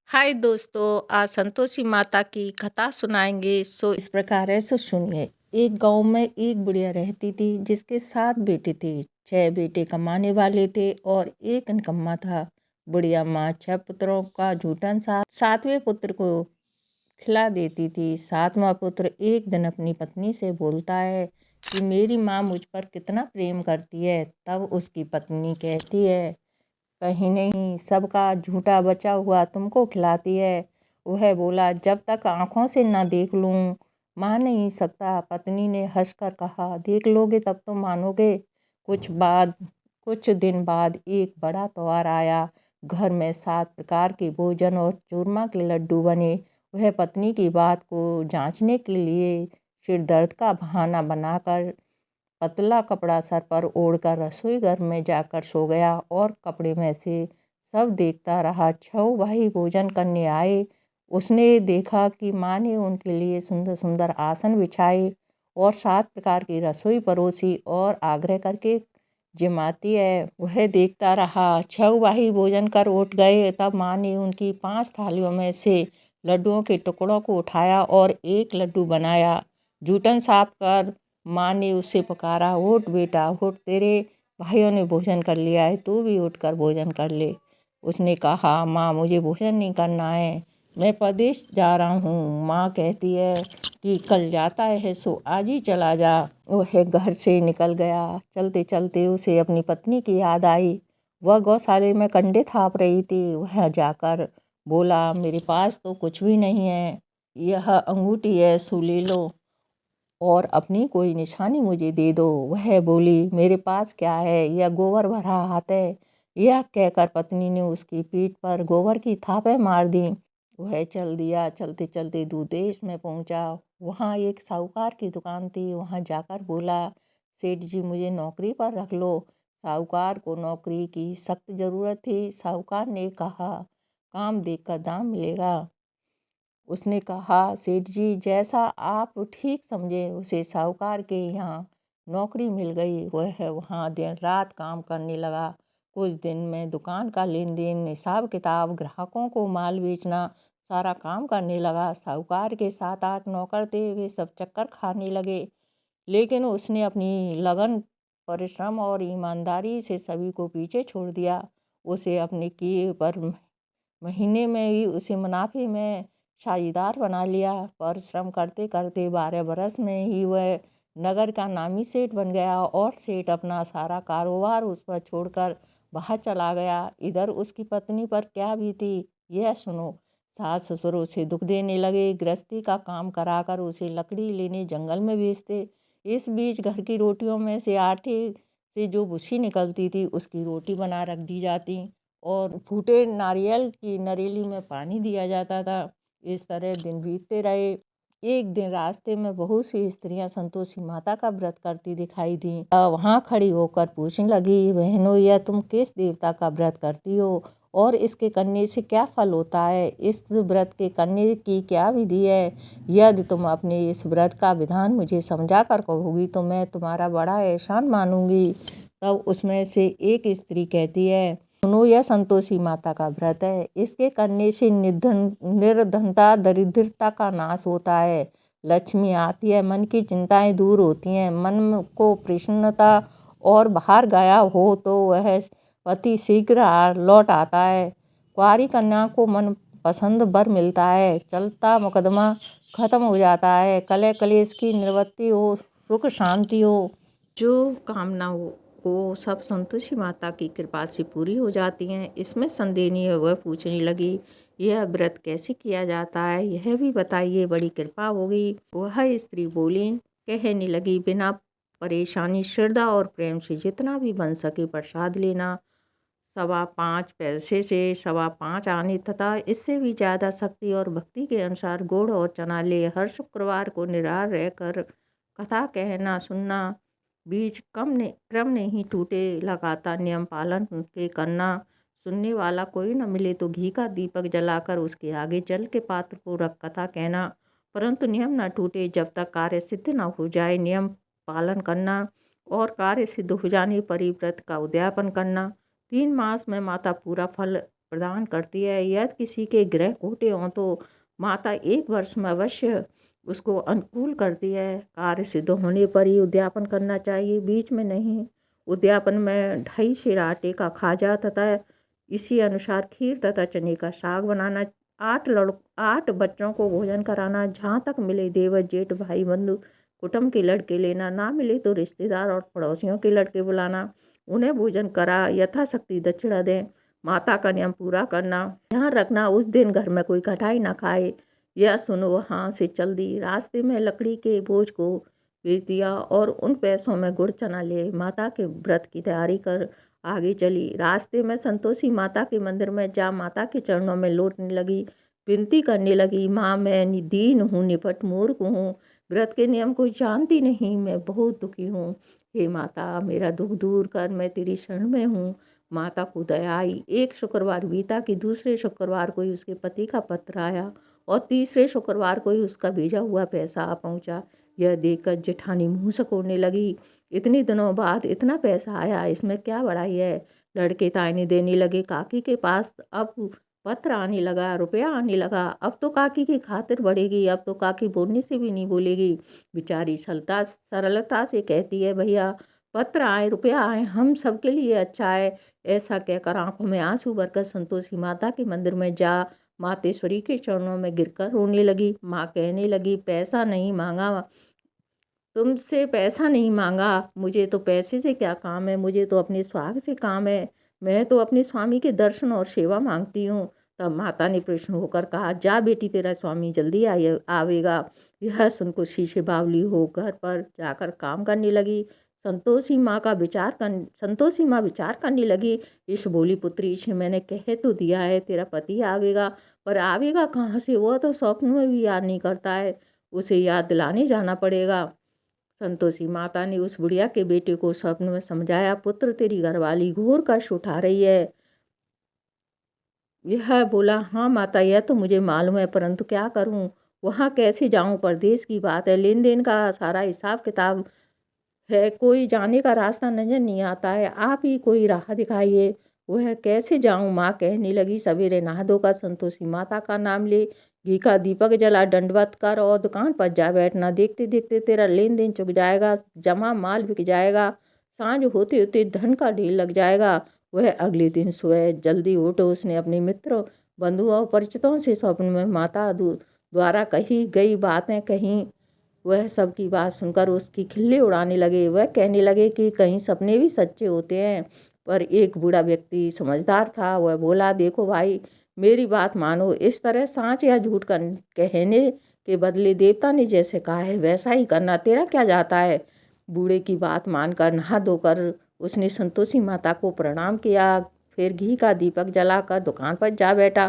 हाय दोस्तों, आज संतोषी माता की कथा सुनाएंगे। सो इस प्रकार है, सो सुनिए। एक गांव में एक बुढ़िया रहती थी जिसके 7 बेटे थे। 6 बेटे कमाने वाले थे और एक निकम्मा था। बुढ़िया माँ 6 पुत्रों का झूठन साथ 7वें पुत्र को खिला देती थी। 7वां पुत्र एक दिन अपनी पत्नी से बोलता है कि मेरी माँ मुझ पर कितना प्रेम करती है। तब उसकी पत्नी कहती है, कहीं नहीं, सबका झूठा बचा हुआ तुमको खिलाती है। वह बोला, जब तक आंखों से न देख लूं मान नहीं सकता। पत्नी ने हंसकर कहा, देख लोगे तब तो मानोगे। कुछ दिन बाद एक बड़ा त्योहार आया। घर में 7 प्रकार के भोजन और चूरमा के लड्डू बने। वह पत्नी की बात को जांचने के लिए सिर दर्द का बहाना बनाकर पतला कपड़ा सर पर ओढ़कर रसोई घर में जाकर सो गया और कपड़े में से सब देखता रहा। 6 भाई भोजन करने आए। उसने देखा कि माँ ने उनके लिए सुंदर सुंदर आसन बिछाए और 7 प्रकार की रसोई परोसी और आग्रह करके जिमाती है। वह देखता रहा। 6 भाई भोजन कर उठ गए। तब माँ ने उनकी 5 थालियों में से लड्डुओं के टुकड़ों को उठाया और एक लड्डू बनाया। जूठन साफ कर माँ ने उसे पुकारा, उठ बेटा उठ, तेरे भाइयों ने भोजन कर लिया है, तू भी उठकर भोजन कर ले। उसने कहा, माँ मुझे भोजन नहीं करना है, मैं प्रदेश जा रहा हूँ। माँ कहती है कि कल जाता है सो आज ही चला जा। वह घर से निकल गया। चलते चलते उसे अपनी पत्नी की याद आई। वह गौशाले में कंडे थाप रही थी। वह जाकर बोला, मेरे पास तो कुछ भी नहीं है, यह अंगूठी है, सो ले लो और अपनी कोई निशानी मुझे दे दो। वह बोली, मेरे पास क्या है, यह गोबर भरा हाथ है। यह कहकर पत्नी ने उसकी पीठ पर गोबर की थापे मार दी। वह चल दिया। चलते चलते दूर देश में पहुंचा। वहाँ एक साहूकार की दुकान थी। वहाँ जाकर बोला, सेठ जी मुझे नौकरी पर रख लो। साहूकार को नौकरी की सख्त ज़रूरत थी। साहूकार ने कहा, काम देखकर दाम मिलेगा। उसने कहा, सेठ जी जैसा आप ठीक समझे। उसे साहूकार के यहाँ नौकरी मिल गई। वह वहाँ दिन रात काम करने लगा। कुछ दिन में दुकान का लेन देन, हिसाब किताब, ग्राहकों को माल बेचना, सारा काम करने लगा। साहूकार के 7-8 नौकर थे, वे सब चक्कर खाने लगे। लेकिन उसने अपनी लगन, परिश्रम और ईमानदारी से सभी को पीछे छोड़ दिया। उसे अपने किए पर महीने में ही उसे मुनाफे में साझेदार बना लिया। परिश्रम करते करते 12 बरस में ही वह नगर का नामी सेठ बन गया और सेठ अपना सारा कारोबार उस पर छोड़कर बाहर चला गया। इधर उसकी पत्नी पर क्या बीती यह सुनो। सास ससुर उसे दुख देने लगे। गृहस्थी का काम कराकर उसे लकड़ी लेने जंगल में भेजते। इस बीच घर की रोटियों में से आटे से जो भूसी निकलती थी उसकी रोटी बना रख दी जाती और फूटे नारियल की नरेली में पानी दिया जाता था। इस तरह दिन बीतते रहे। एक दिन रास्ते में बहुत सी स्त्रियां संतोषी माता का व्रत करती दिखाई दी। वहां खड़ी होकर पूछने लगी, बहनों यह तुम किस देवता का व्रत करती हो और इसके करने से क्या फल होता है? इस व्रत के करने की क्या विधि है? यदि तुम अपने इस व्रत का विधान मुझे समझा कर कहोगी तो मैं तुम्हारा बड़ा एहसान मानूंगी। तब उसमें से एक स्त्री कहती है, सुनो, यह संतोषी माता का व्रत है। इसके करने से निर्धनता, दरिद्रता का नाश होता है, लक्ष्मी आती है, मन की चिंताएं दूर होती हैं, मन को प्रसन्नता और बाहर गया हो तो वह पति शीघ्र लौट आता है। कुंवारी कन्या को मन पसंद वर मिलता है, चलता मुकदमा खत्म हो जाता है, कलह कलेश की निवृत्ति हो, सुख शांति हो, जो कामना हो सब संतोषी माता की कृपा से पूरी हो जाती हैं। इसमें संदेह नहीं है। वह पूछने लगी, यह व्रत कैसे किया जाता है, यह भी बताइए, बड़ी कृपा होगी। वह स्त्री बोली, कहने लगी, बिना परेशानी, श्रद्धा और प्रेम से जितना भी बन सके प्रसाद लेना। 5.25 पैसे से 5.25 आने तथा इससे भी ज़्यादा शक्ति और भक्ति के अनुसार गुड़ और चना ले। हर शुक्रवार को निराहार रहकर कथा कहना सुनना। बीच क्रम नहीं टूटे, लगातार नियम पालन के करना। सुनने वाला कोई न मिले तो घी का दीपक जलाकर उसके आगे जल के पात्र को रख कथा कहना, परंतु नियम न टूटे जब तक कार्य सिद्ध न हो जाए। नियम पालन करना और कार्य सिद्ध हो जाने पर ही व्रत का उद्यापन करना। 3 मास में माता पूरा फल प्रदान करती है। यदि किसी के ग्रह खोटे हों तो माता 1 वर्ष में अवश्य उसको अनुकूल करती है। कार्य सिद्ध होने पर ही उद्यापन करना चाहिए, बीच में नहीं। उद्यापन में 2.5 सेर आटे का खाजा तथा इसी अनुसार खीर तथा चने का साग बनाना। 8 बच्चों को भोजन कराना। जहाँ तक मिले देवर जेठ भाई बंधु कुटुंब के लड़के लेना, ना मिले तो रिश्तेदार और पड़ोसियों के लड़के बुलाना। उन्हें भोजन करा यथाशक्ति दक्षिणा दें। माता का नियम पूरा करना। ध्यान रखना उस दिन घर में कोई खटाई ना खाए। यह सुन वहाँ से चल दी। रास्ते में लकड़ी के बोझ को बेच दिया और उन पैसों में गुड़ चना ले माता के व्रत की तैयारी कर आगे चली। रास्ते में संतोषी माता के मंदिर में जा माता के चरणों में लौटने लगी, विनती करने लगी, माँ मैं दीन हूँ, निपट मूर्ख हूँ, व्रत के नियम को जानती नहीं, मैं बहुत दुखी हूँ। हे माता मेरा दुख दूर कर, मैं तेरी शरण में हूँ। माता को दया आई। एक शुक्रवार बीता कि दूसरे शुक्रवार को ही उसके पति का पत्र आया और तीसरे शुक्रवार को ही उसका भेजा हुआ पैसा आ पहुँचा। यह देखकर जेठानी मुँह सिकोड़ने लगी। इतने दिनों बाद इतना पैसा आया, इसमें क्या बड़ाई है। लड़के ताने देने लगे। काकी के पास अब पत्र आने लगा, रुपया आने लगा। अब तो काकी की खातिर बढ़ेगी, अब तो काकी बोलने से भी नहीं बोलेगी। बेचारी सरलता से कहती है, भैया पत्र आए, रुपया आए, हम सबके लिए अच्छा है। ऐसा कहकर आंखों में आंसू भरकर संतोषी माता के मंदिर में जा मातेश्वरी के चरणों में गिरकर रोने लगी। माँ कहने लगी, पैसा नहीं मांगा, तुमसे पैसा नहीं मांगा, मुझे तो पैसे से क्या काम है, मुझे तो अपने स्वाग से काम है। मैं तो अपने स्वामी के दर्शन और सेवा मांगती हूँ। तब माता ने प्रश्न होकर कहा, जा बेटी तेरा स्वामी जल्दी आवेगा। यह सुन खुशी से बावली हो घर पर जाकर काम करने लगी। संतोषी माँ विचार करने लगी, इस बोली पुत्री से मैंने कह तो दिया है तेरा पति आवेगा, पर आवेगा कहाँ से, वह तो स्वप्न में भी याद नहीं करता है, उसे याद दिलाने जाना पड़ेगा। संतोषी माता ने उस बुढ़िया के बेटे को स्वप्न में समझाया, पुत्र तेरी घरवाली घोर कष्ट उठा रही है। यह बोला, हाँ माता यह तो मुझे मालूम है, परंतु क्या करूं, वहाँ कैसे जाऊं, परदेश की बात है, लेन देन का सारा हिसाब किताब है, कोई जाने का रास्ता नजर नहीं आता है, आप ही कोई राह दिखाइए, वह कैसे जाऊं। माँ कहने लगी, सवेरे नहा धोकर संतोषी माता का नाम ले, घी का दीपक जला, दंडवत कर और दुकान पर जा बैठना। देखते देखते तेरा लेन देन चुक जाएगा, जमा माल बिक जाएगा, सांझ होते होते धन का ढेर लग जाएगा। वह अगले दिन सुबह जल्दी उठो। उसने अपने मित्र बंधु और परिचितों से स्वप्न में माता द्वारा कही गई बातें कहीं। वह सबकी बात सुनकर उसकी खिल्ली उड़ाने लगे। वह कहने लगे कि कहीं सपने भी सच्चे होते हैं। पर एक बूढ़ा व्यक्ति समझदार था। वह बोला, देखो भाई मेरी बात मानो, इस तरह सांच या झूठ कहने के बदले देवता ने जैसे कहा है वैसा ही करना, तेरा क्या जाता है। बूढ़े की बात मानकर नहा धोकर उसने संतोषी माता को प्रणाम किया, फिर घी का दीपक जलाकर दुकान पर जा बैठा।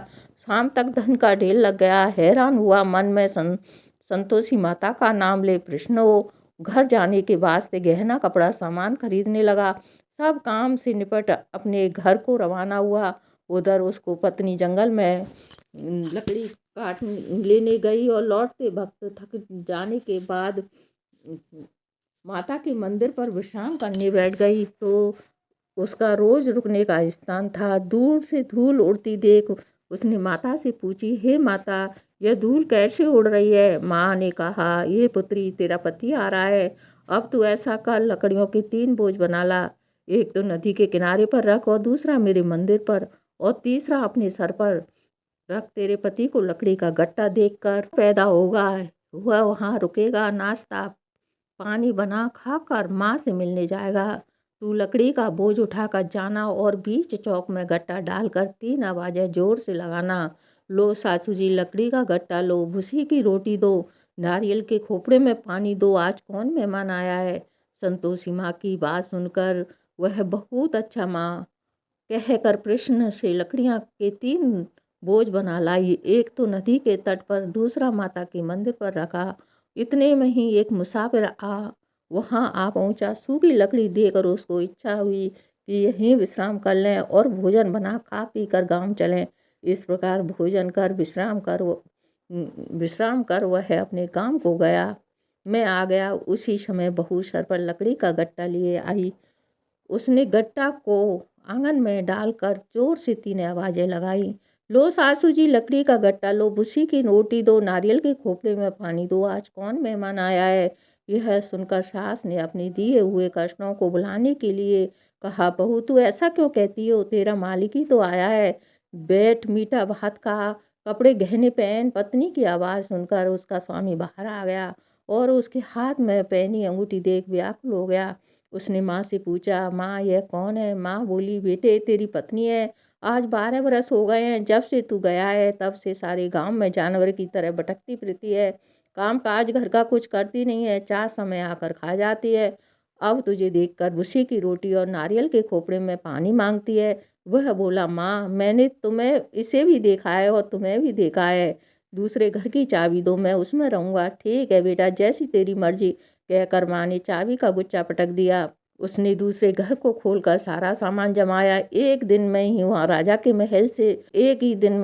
शाम तक धन का ढेर लग गया। हैरान हुआ मन में संतोषी माता का नाम ले प्रसन्न हो घर जाने के वास्ते गहना कपड़ा सामान खरीदने लगा। सब काम से निपट अपने घर को रवाना हुआ। उधर उसको पत्नी जंगल में लकड़ी काट लेने गई और लौटते वक्त थक जाने के बाद माता के मंदिर पर विश्राम करने बैठ गई तो उसका रोज रुकने का स्थान था। दूर से धूल उड़ती देख उसने माता से पूछी, हे माता यह धूल कैसे उड़ रही है। माँ ने कहा, ये पुत्री तेरा पति आ रहा है, अब तू ऐसा कर लकड़ियों के 3 बोझ बना ला, एक तो नदी के किनारे पर रख और दूसरा मेरे मंदिर पर और तीसरा अपने सर पर रख। तेरे पति को लकड़ी का गट्टा देखकर पैदा होगा, वह वहाँ रुकेगा, नाश्ता पानी बना खाकर माँ से मिलने जाएगा। तू लकड़ी का बोझ उठाकर जाना और बीच चौक में गट्टा डालकर 3 आवाज़ें जोर से लगाना। लो सासू जी लकड़ी का गट्टा लो, भूसी की रोटी दो, नारियल के खोपड़े में पानी दो, आज कौन मेहमान आया है। संतोषी माँ की बात सुनकर वह बहुत अच्छा माँ कहकर प्रश्न से लकड़ियाँ के 3 बोझ बना लाई। एक तो नदी के तट पर, दूसरा माता के मंदिर पर रखा। इतने में ही एक मुसाफिर वहाँ आ पहुँचा। सूखी लकड़ी देकर उसको इच्छा हुई कि यहीं विश्राम कर लें और भोजन बना खा पी कर गाँव चलें। इस प्रकार भोजन कर विश्राम कर वह अपने काम को गया। मैं आ गया उसी समय बहू सर पर लकड़ी का गट्टा लिए आई। उसने गट्टा को आंगन में डालकर जोर से 3 आवाज़ें लगाई। लो सासू जी लकड़ी का गट्टा लो, भूसी की रोटी दो, नारियल के खोपड़े में पानी दो, आज कौन मेहमान आया है। यह सुनकर सास ने अपने दिए हुए कष्टों को बुलाने के लिए कहा, बहू तू ऐसा क्यों कहती हो, तेरा मालिक ही तो आया है। बैठ मीठा भात खा, कपड़े गहने पहन। पत्नी की आवाज़ सुनकर उसका स्वामी बाहर आ गया और उसके हाथ में पहनी अंगूठी देख व्याकुल हो गया। उसने माँ से पूछा, माँ यह कौन है। माँ बोली, बेटे तेरी पत्नी है। आज 12 बरस हो गए हैं, जब से तू गया है तब से सारे गांव में जानवर की तरह भटकती फिरती है। काम काज घर का कुछ करती नहीं है, 4 समय आकर खा जाती है। अब तुझे देखकर भूसी की रोटी और नारियल के खोपड़े में पानी मांगती है। वह बोला, माँ मैंने तुम्हें इसे भी देखा है और तुम्हें भी देखा है। दूसरे घर की चाबी दो, मैं उसमें रहूँगा। ठीक है बेटा, जैसी तेरी मर्जी, कहकर माँ ने चाबी का गुच्छा पटक दिया। उसने दूसरे घर को खोलकर सारा सामान जमाया। एक ही दिन में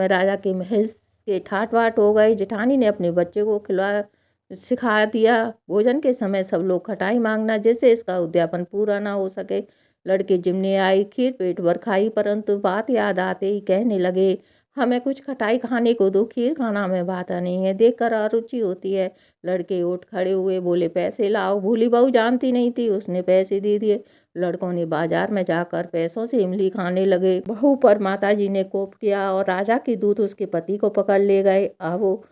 राजा के महल के ठाट बाट हो गए। जेठानी ने अपने बच्चे को खिला सिखा दिया। भोजन के समय सब लोग खटाई मांगना, जैसे इसका उद्यापन पूरा ना हो सके। लड़के जिमने आई, खीर पेट भर खाई, परंतु बात याद आते ही कहने लगे, हमें कुछ खटाई खाने को दो, खीर खाना में बात नहीं है, देखकर अरुचि होती है। लड़के उठ खड़े हुए, बोले, पैसे लाओ। भूली बहू जानती नहीं थी, उसने पैसे दे दिए। लड़कों ने बाजार में जाकर पैसों से इमली खाने लगे। बहू पर माताजी ने कोप किया और राजा के दूत उसके पति को पकड़ ले गए। अब वो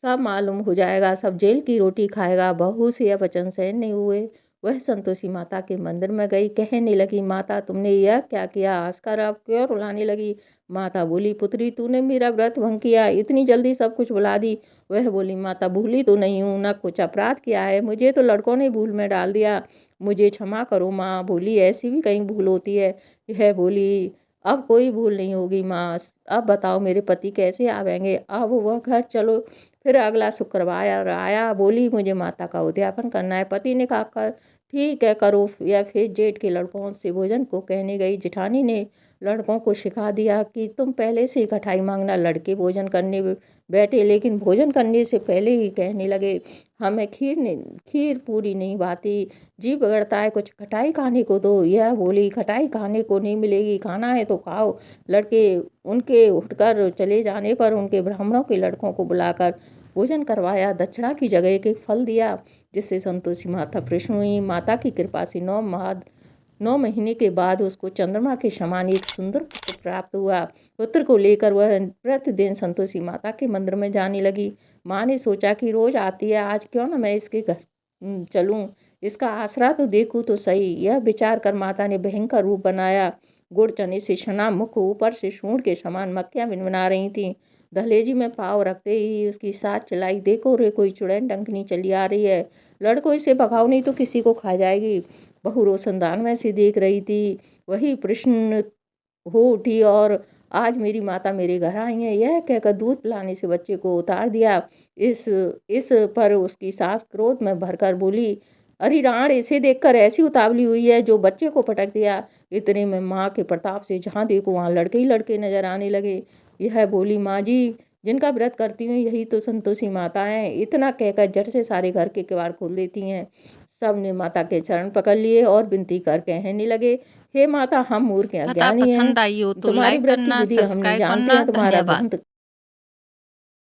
सब मालूम हो जाएगा, सब जेल की रोटी खाएगा। बहू से यह वचन सहन नहीं हुए। वह संतोषी माता के मंदिर में गई, कहने लगी, माता तुमने यह क्या किया, आजकल अब क्यों रुलाने लगी। माता बोली, पुत्री तूने मेरा व्रत भंग किया, इतनी जल्दी सब कुछ भुला दी। वह बोली, माता भूली तो नहीं हूँ, ना कुछ अपराध किया है, मुझे तो लड़कों ने भूल में डाल दिया, मुझे क्षमा करो। माँ बोली, ऐसी भी कहीं भूल होती है। यह बोली, अब कोई भूल नहीं होगी माँ, अब बताओ मेरे पति कैसे आवेंगे। अब वह घर चलो। फिर अगला शुक्रवार आया। बोली, मुझे माता का उद्यापन करना है। पति ने कहा, ठीक है करो। या फिर जेठ के लड़कों से भोजन को कहने गई। जेठानी ने लड़कों को सिखा दिया कि तुम पहले से ही खटाई मांगना। लड़के भोजन करने बैठे, लेकिन भोजन करने से पहले ही कहने लगे, हमें खीर पूरी नहीं भाती, जी बिगड़ता है, कुछ खटाई खाने को दो। यह बोली, खटाई खाने को नहीं मिलेगी, खाना है तो खाओ। लड़के उनके उठकर चले जाने पर उनके ब्राह्मणों के लड़कों को बुलाकर भोजन करवाया, दक्षिणा की जगह एक एक फल दिया, जिससे संतोषी माता प्रसन्न हुई। माता की कृपा से 9 महीने के बाद उसको चंद्रमा के समान एक सुंदर पुत्र प्राप्त हुआ। पुत्र को लेकर वह प्रतिदिन संतोषी माता के मंदिर में जाने लगी। माँ ने सोचा कि रोज आती है, आज क्यों ना मैं इसके घर चलूं, इसका आसरा तो देखूं तो सही। यह विचार कर माता ने भयंकर रूप बनाया। गुड़ चने से सना मुख, ऊपर से सूंड के समान मक्खियां भिनभिना रही थीं। दहलेजी में पाँव रखते ही उसकी साथ चलाई, देखो रे कोई चुड़ैल डंकनी चली आ रही है, लड़को इसे भगाओ नहीं तो किसी को खा जाएगी। बहू रोशनदान में से देख रही थी। वही प्रश्न हो उठी और आज मेरी माता मेरे घर आई है, यह कहकर दूध पिलाने से बच्चे को उतार दिया। इस पर उसकी सास क्रोध में भरकर बोली, अरे राण, इसे देखकर ऐसी उतावली हुई है जो बच्चे को पटक दिया। इतने में माँ के प्रताप से जहाँ देखो वहाँ लड़के ही लड़के नजर आने लगे। यह बोली, माँ जी जिनका व्रत करती हूँ यही तो संतोषी माता है। इतना कहकर झट से सारे घर के किवाड़ खोल देती हैं। सब ने माता के चरण पकड़ लिए और विनती कर कहने लगे, हे माता, हम मूर्ख कथा अज्ञानी हैं, पसंद आई हो तो तुम्हारी लाइक व्रत की करना, विधि हम नहीं सब्सक्राइब जानते करना। हैं, तुम्हारा धन्यवाद। बहुत